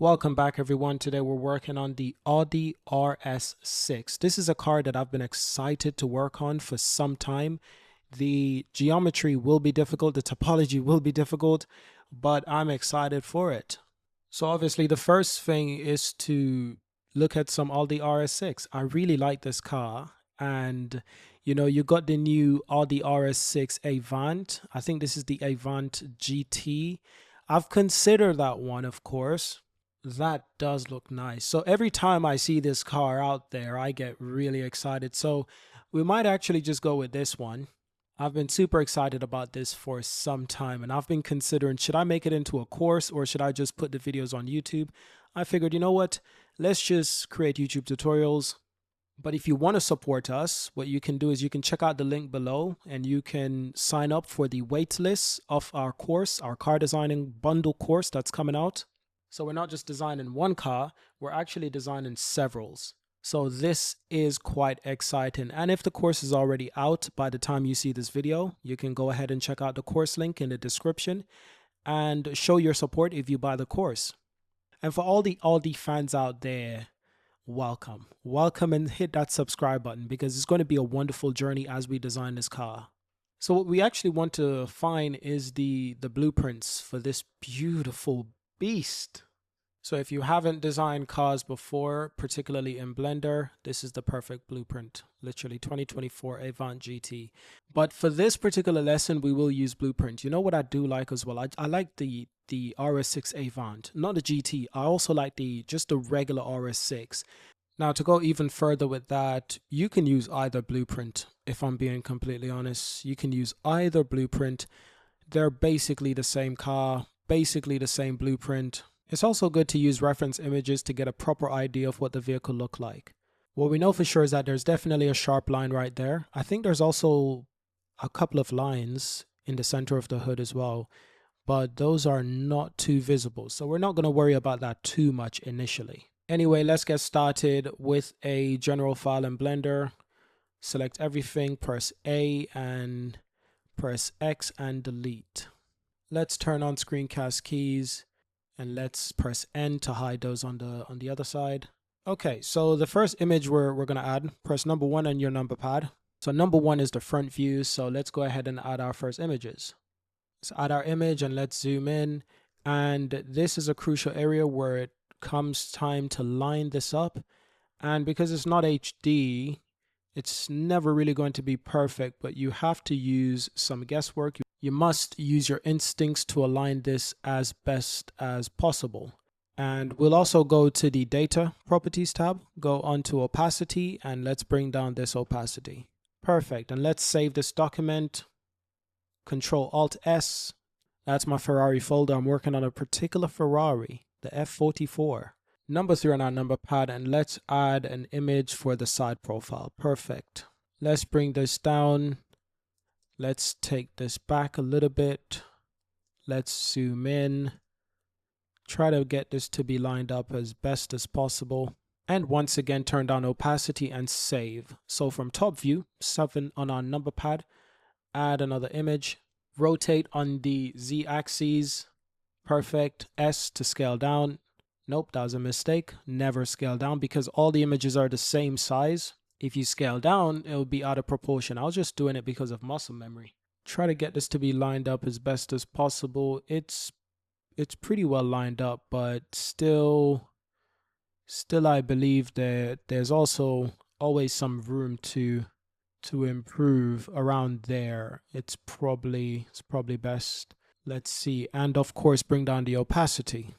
Welcome back everyone. Today we're working on the Audi RS6. This is a car that I've been excited to work on for some time. The geometry will be difficult, the topology will be difficult, but I'm excited for it. So obviously the first thing is to look at some Audi RS6. I really like this car, and you got the new Audi RS6 Avant. I think this is the Avant GT. I've considered that one, of course. That does look nice. So every time I see this car out there, I get really excited. So we might actually just go with this one. I've been super excited about this for some time, and I've been considering, should I make it into a course or should I just put the videos on YouTube? I figured, you know what? Let's just create YouTube tutorials. But if you want to support us, what you can do is you can check out the link below and you can sign up for the wait list of our course, our car designing bundle course that's coming out. So we're not just designing one car, we're actually designing severals. So this is quite exciting. And if the course is already out by the time you see this video, you can go ahead and check out the course link in the description and show your support if you buy the course. And for all the Audi fans out there, welcome. Welcome, and hit that subscribe button because it's going to be a wonderful journey as we design this car. So what we actually want to find is the blueprints for this beautiful beast. So if you haven't designed cars before, particularly in Blender, this is the perfect blueprint. Literally 2024 Avant GT. But for this particular lesson, we will use blueprint. You know what I do like as well? I like the RS6 Avant, not the GT. I also like just the regular RS6. Now to go even further with that, you can use either blueprint. If I'm being completely honest, you can use either blueprint. They're basically the same car, basically the same blueprint. It's also good to use reference images to get a proper idea of what the vehicle looked like. What we know for sure is that there's definitely a sharp line right there. I think there's also a couple of lines in the center of the hood as well, but those are not too visible. So we're not going to worry about that too much initially. Anyway, let's get started with a general file in Blender. Select everything, press A and press X and delete. Let's turn on screencast keys. And let's press N to hide those on the other side. Okay, so the first image we're going to add, press number 1 on your number pad. So number 1 is the front view, so let's go ahead and add our first images. Let's add our image and let's zoom in. And this is a crucial area where it comes time to line this up. And because it's not HD, it's never really going to be perfect, but you have to use some guesswork. You must use your instincts to align this as best as possible. And we'll also go to the Data Properties tab, go onto Opacity, and let's bring down this opacity. Perfect. And let's save this document. Control-Alt-S. That's my Ferrari folder. I'm working on a particular Ferrari, the F44. Number 3 on our number pad, and let's add an image for the side profile. Perfect. Let's bring this down. Let's take this back a little bit. Let's zoom in. Try to get this to be lined up as best as possible. And once again, turn down opacity and save. So from top view, 7 on our number pad, add another image. Rotate on the Z axis. Perfect. S to scale down. Nope, that was a mistake. Never scale down because all the images are the same size. If you scale down, it will be out of proportion. I was just doing it because of muscle memory. Try to get this to be lined up as best as possible. It's pretty well lined up, but still I believe that there's also always some room to improve around there. It's probably best. Let's see. And of course, bring down the opacity.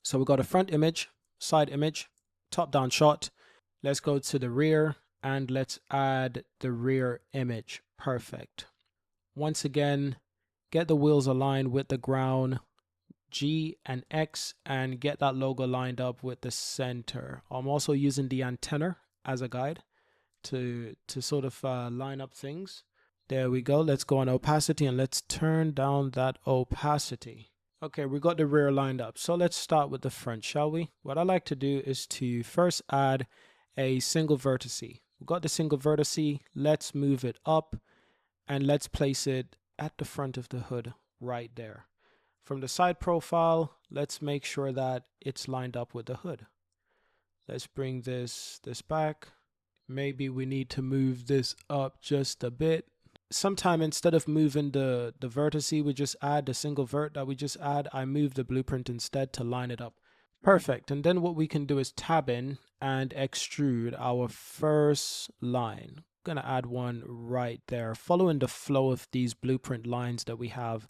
So we got a front image, side image, top down shot. Let's go to the rear and let's add the rear image. Perfect. Once again, get the wheels aligned with the ground, G and X, and get that logo lined up with the center. I'm also using the antenna as a guide to sort of line up things. There we go. Let's go on opacity and let's turn down that opacity. Okay, we got the rear lined up. So let's start with the front, shall we? What I like to do is to first add a single vertex. We've got the single vertex. Let's move it up and let's place it at the front of the hood right there. From the side profile, let's make sure that it's lined up with the hood. Let's bring this back. Maybe we need to move this up just a bit. Sometime instead of moving the vertice we just add, the single vert that we just add, I move the blueprint instead to line it up. Perfect. And then what we can do is tab in and extrude our first line. I'm gonna add one right there, following the flow of these blueprint lines that we have.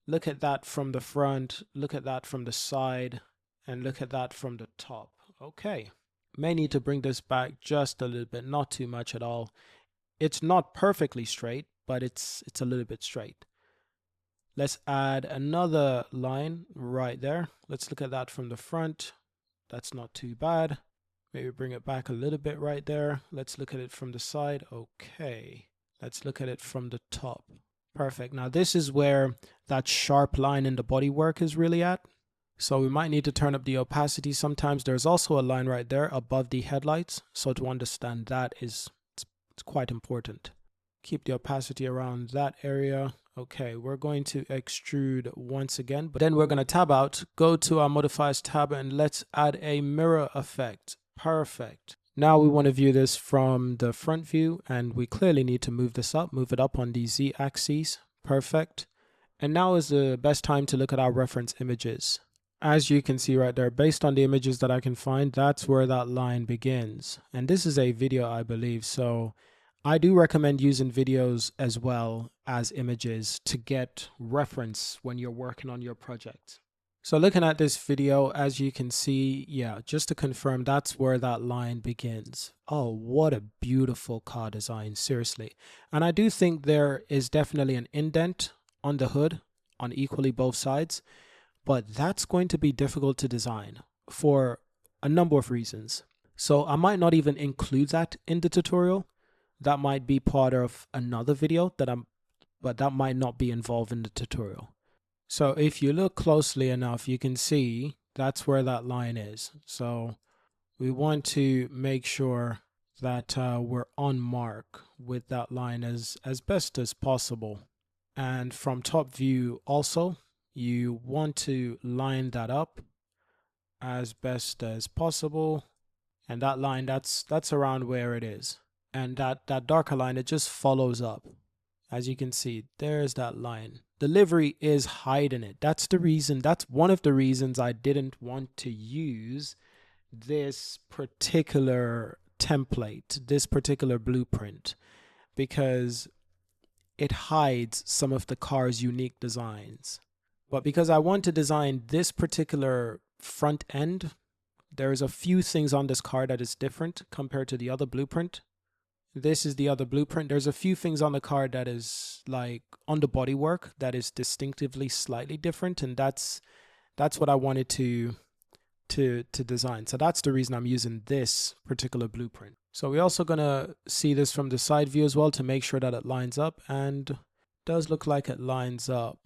Look at that from the front, look at that from the side, and look at that from the top. Okay. May need to bring this back just a little bit, not too much at all. It's not perfectly straight, but it's a little bit straight. Let's add another line right there. Let's look at that from the front. That's not too bad. Maybe bring it back a little bit right there. Let's look at it from the side. Okay. Let's look at it from the top. Perfect. Now this is where that sharp line in the bodywork is really at. So we might need to turn up the opacity sometimes. There's also a line right there above the headlights. So to understand that it's quite important. Keep the opacity around that area. Okay, we're going to extrude once again, but then we're going to tab out, go to our modifiers tab, and let's add a mirror effect. Perfect. Now we want to view this from the front view, and we clearly need to move this up, move it up on the Z axis. Perfect. And now is the best time to look at our reference images. As you can see right there, based on the images that I can find, that's where that line begins. And this is a video, I believe, so I do recommend using videos as well as images to get reference when you're working on your project. So looking at this video, as you can see, yeah, just to confirm, that's where that line begins. Oh, what a beautiful car design, seriously. And I do think there is definitely an indent on the hood on equally both sides, but that's going to be difficult to design for a number of reasons. So I might not even include that in the tutorial. That might be part of another video but that might not be involved in the tutorial. So if you look closely enough, you can see that's where that line is. So we want to make sure that we're on mark with that line as best as possible. And from top view also, you want to line that up as best as possible. And that line, that's around where it is. And that darker line, it just follows up. As you can see, there's that line. The livery is hiding it. That's the reason, that's one of the reasons I didn't want to use this particular template, this particular blueprint, because it hides some of the car's unique designs. But because I want to design this particular front end, there's a few things on this car that is different compared to the other blueprint. This is the other blueprint. There's a few things on the car that is like on the bodywork that is distinctively slightly different, and that's what I wanted to design. So that's the reason I'm using this particular blueprint. So we're also gonna see this from the side view as well to make sure that it lines up, and it does look like it lines up.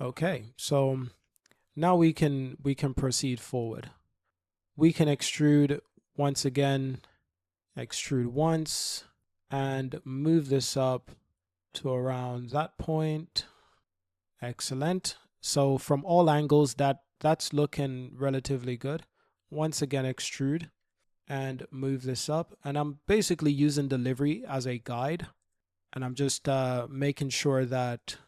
Okay, so now we can proceed forward. We can extrude once again, extrude once, and move this up to around that point. Excellent. So from all angles, that's looking relatively good. Once again, extrude and move this up. And I'm basically using the livery as a guide, and I'm just making sure that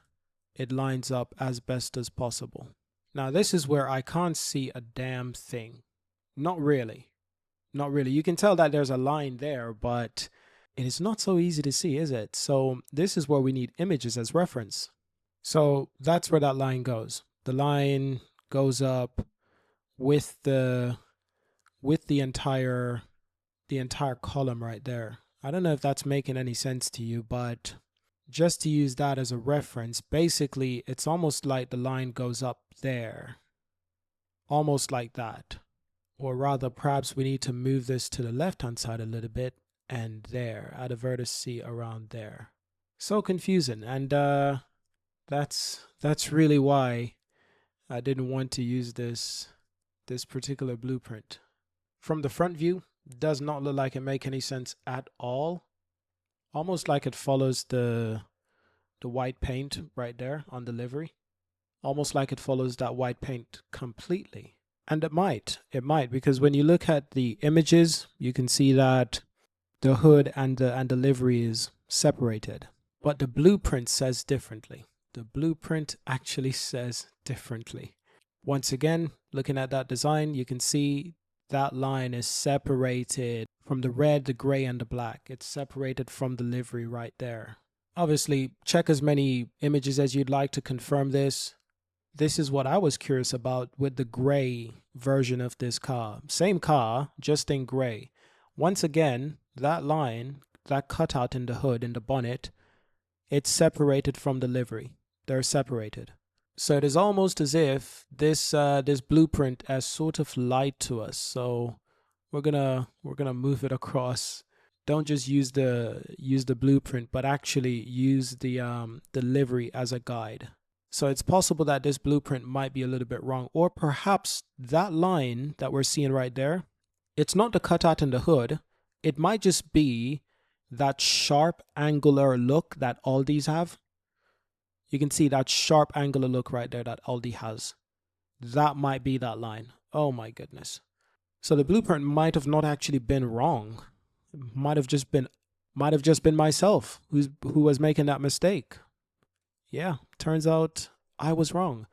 it lines up as best as possible. Now this is where I can't see a damn thing. Not really. Not really. You can tell that there's a line there, but it is not so easy to see, is it? So this is where we need images as reference. So that's where that line goes. The line goes up with the entire column right there. I don't know if that's making any sense to you, but just to use that as a reference, basically it's almost like the line goes up there. Almost like that. Or rather, perhaps we need to move this to the left-hand side a little bit, and there, add a vertex around there. So confusing, and that's really why I didn't want to use this particular blueprint. From the front view, does not look like it make any sense at all. Almost like it follows the white paint right there on the livery. almost like it follows that white paint completely. And it might, because when you look at the images, you can see that the hood and the livery is separated. But the blueprint says differently. The blueprint actually says differently. Once again, looking at that design, you can see that line is separated from the red, the gray, and the black. It's separated from the livery right there. Obviously, check as many images as you'd like to confirm this. This is what I was curious about with the gray version of this car. Same car, just in gray. Once again, that line, that cutout in the hood, in the bonnet, it's separated from the livery. They're separated. So it is almost as if this this blueprint has sort of lied to us. So we're gonna move it across. Don't just use the blueprint, but actually use the livery as a guide. So it's possible that this blueprint might be a little bit wrong, or perhaps that line that we're seeing right there, it's not the cutout in the hood. It might just be that sharp angular look that Aldi's have. You can see that sharp angular look right there that Aldi has. That might be that line. Oh my goodness. So the blueprint might have not actually been wrong. It might have just been myself who was making that mistake. Yeah, turns out I was wrong.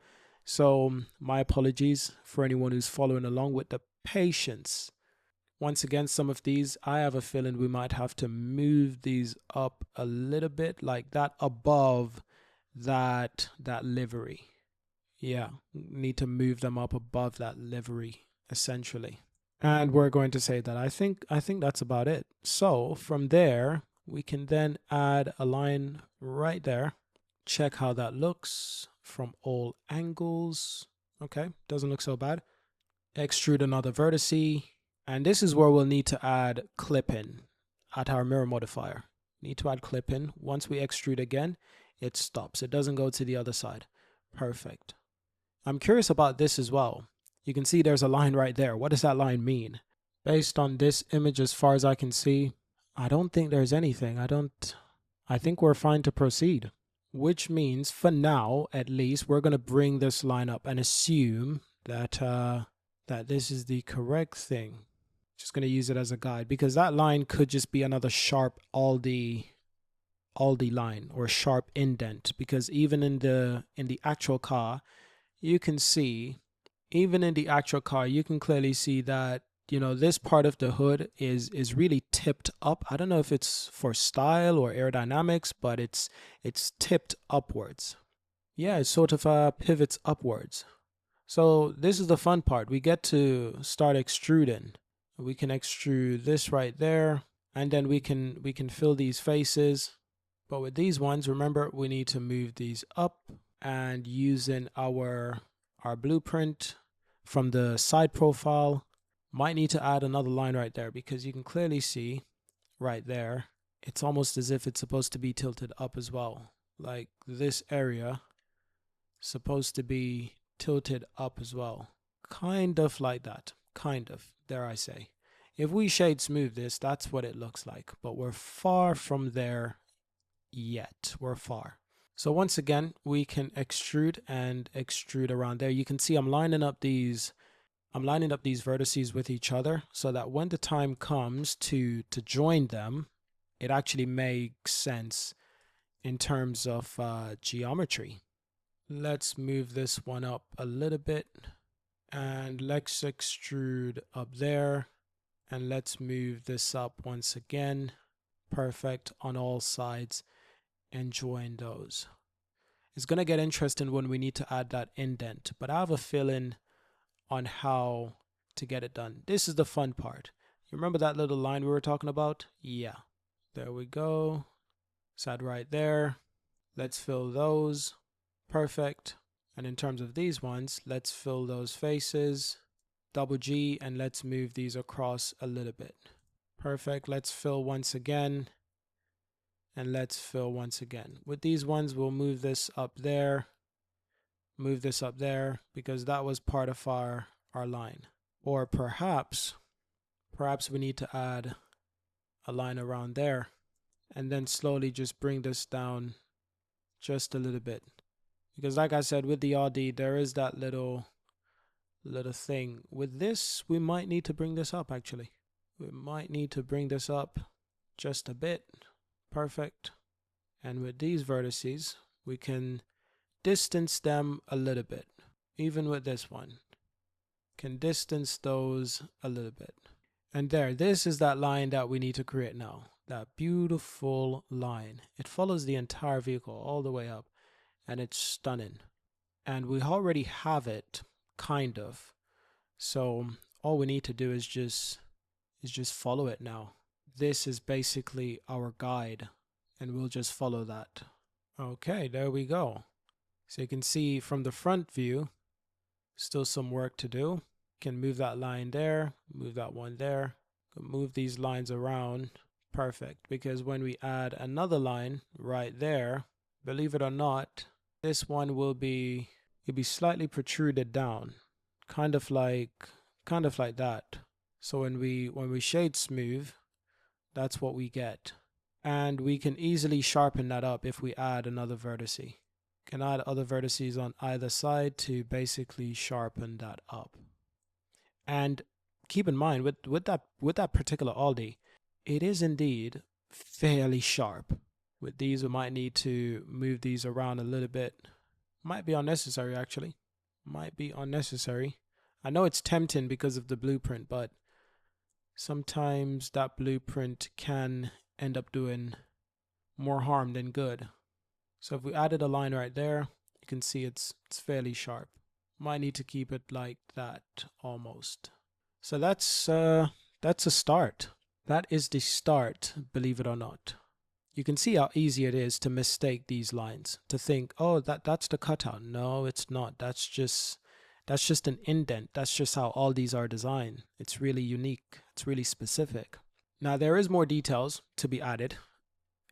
So my apologies for anyone who's following along with the patience. Once again, some of these, I have a feeling we might have to move these up a little bit, like that above that livery. Yeah, need to move them up above that livery, essentially. And we're going to say that I think that's about it. So from there, we can then add a line right there. Check how that looks from all angles. Okay, doesn't look so bad. Extrude another vertice. And this is where we'll need to add clip-in at our mirror modifier. Need to add clip-in. Once we extrude again, it stops. It doesn't go to the other side. Perfect. I'm curious about this as well. You can see there's a line right there. What does that line mean? Based on this image, as far as I can see, I don't think there's anything. I think we're fine to proceed. Which means, for now, at least, we're going to bring this line up and assume that that this is the correct thing. Just going to use it as a guide, because that line could just be another sharp Aldi line or sharp indent, because even in the actual car, you can see, even in the actual car, you can clearly see that, you know, this part of the hood is really tipped up. I don't know if it's for style or aerodynamics, but it's tipped upwards. Yeah, it sort of pivots upwards. So this is the fun part. We get to start extruding. We can extrude this right there, and then we can fill these faces. But with these ones, remember, we need to move these up, and using our blueprint from the side profile, might need to add another line right there, because you can clearly see right there, it's almost as if it's supposed to be tilted up as well. Like this area supposed to be tilted up as well. Kind of like that. Kind of, dare I say. If we shade smooth this, that's what it looks like. But we're far from there yet. We're far. So once again, we can extrude and extrude around there. You can see I'm lining up these vertices with each other, so that when the time comes to join them, it actually makes sense in terms of geometry. Let's move this one up a little bit, and let's extrude up there, and let's move this up once again. Perfect on all sides, and join those. It's going to get interesting when we need to add that indent, but I have a feeling on how to get it done. This is the fun part. You remember that little line we were talking about? Yeah, there we go. Side right there. Let's fill those. Perfect. And in terms of these ones, let's fill those faces. Double G, and let's move these across a little bit. Perfect. Let's fill once again, and let's fill once again. With these ones, we'll move this up there. Move this up there, because that was part of our line. Or perhaps we need to add a line around there, and then slowly just bring this down just a little bit. Because like I said, with the Audi, there is that little thing. With this, we might need to bring this up actually. We might need to bring this up just a bit. Perfect. And with these vertices, we can distance them a little bit. Even with this one, can distance those a little bit. And there, this is that line that we need to create now. That beautiful line. It follows the entire vehicle all the way up, and it's stunning. And we already have it, kind of. So all we need to do is just follow it now. This is basically our guide, and we'll just follow that. Okay, there we go. So you can see from the front view, still some work to do. Can move that line there, move that one there, move these lines around. Perfect, because when we add another line right there, believe it or not, this one will be, it'll be slightly protruded down, kind of like that. So when we shade smooth, that's what we get. And we can easily sharpen that up if we add another vertice. Can add other vertices on either side to basically sharpen that up. And keep in mind with that particular Audi, it is indeed fairly sharp. With these, we might need to move these around a little bit. Might be unnecessary actually. Might be unnecessary. I know it's tempting because of the blueprint, but sometimes that blueprint can end up doing more harm than good. So if we added a line right there, you can see it's fairly sharp. Might need to keep it like that almost. So that's a start. That is the start, believe it or not. You can see how easy it is to mistake these lines, to think, oh, that's the cutout. No, it's not. That's just an indent. That's just how all these are designed. It's really unique. It's really specific. Now there is more details to be added,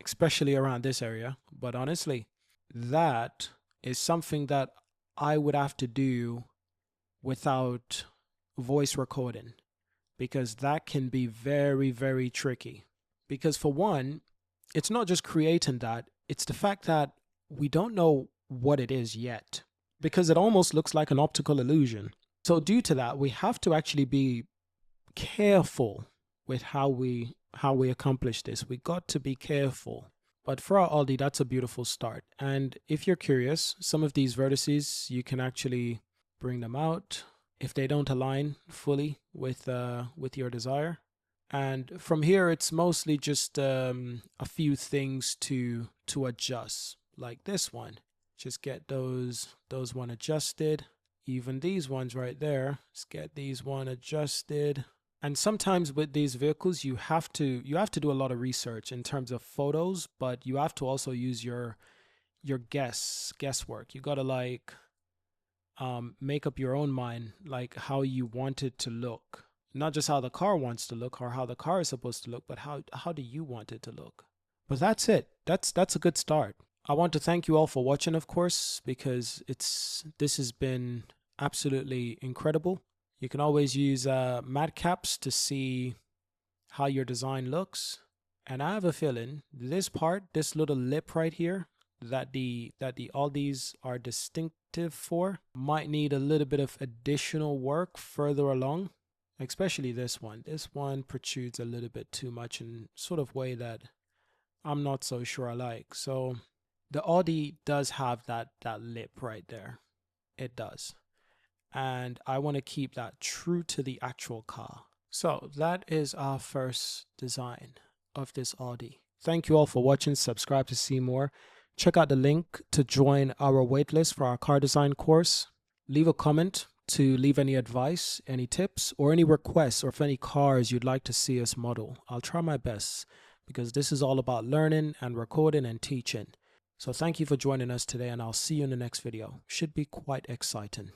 especially around this area, but honestly, that is something that I would have to do without voice recording, because that can be very, very tricky. Because for one, it's not just creating that, it's the fact that we don't know what it is yet, because it almost looks like an optical illusion. So due to that, we have to actually be careful with how we accomplish this. We got to be careful. But for our Audi, that's a beautiful start. And if you're curious, some of these vertices, you can actually bring them out if they don't align fully with your desire. And from here, it's mostly just a few things to adjust, like this one. Just get those one adjusted. Even these ones right there, just get these one adjusted. And sometimes with these vehicles, you have to do a lot of research in terms of photos, but you have to also use your guesswork. You gotta like make up your own mind, like how you want it to look. Not just how the car wants to look or how the car is supposed to look, but how do you want it to look? But that's it. That's a good start. I want to thank you all for watching, of course, because this has been absolutely incredible. You can always use matte caps to see how your design looks. And I have a feeling this part, this little lip right here, that the Audis are distinctive for, might need a little bit of additional work further along. Especially this one. This one protrudes a little bit too much in sort of way that I'm not so sure I like. So the Audi does have that lip right there. It does. And I want to keep that true to the actual car. So that is our first design of this Audi. Thank you all for watching. Subscribe to see more. Check out the link to join our waitlist for our car design course. Leave a comment to leave any advice, any tips, or any requests, or if any cars you'd like to see us model. I'll try my best, because this is all about learning and recording and teaching. So thank you for joining us today, and I'll see you in the next video. Should be quite exciting.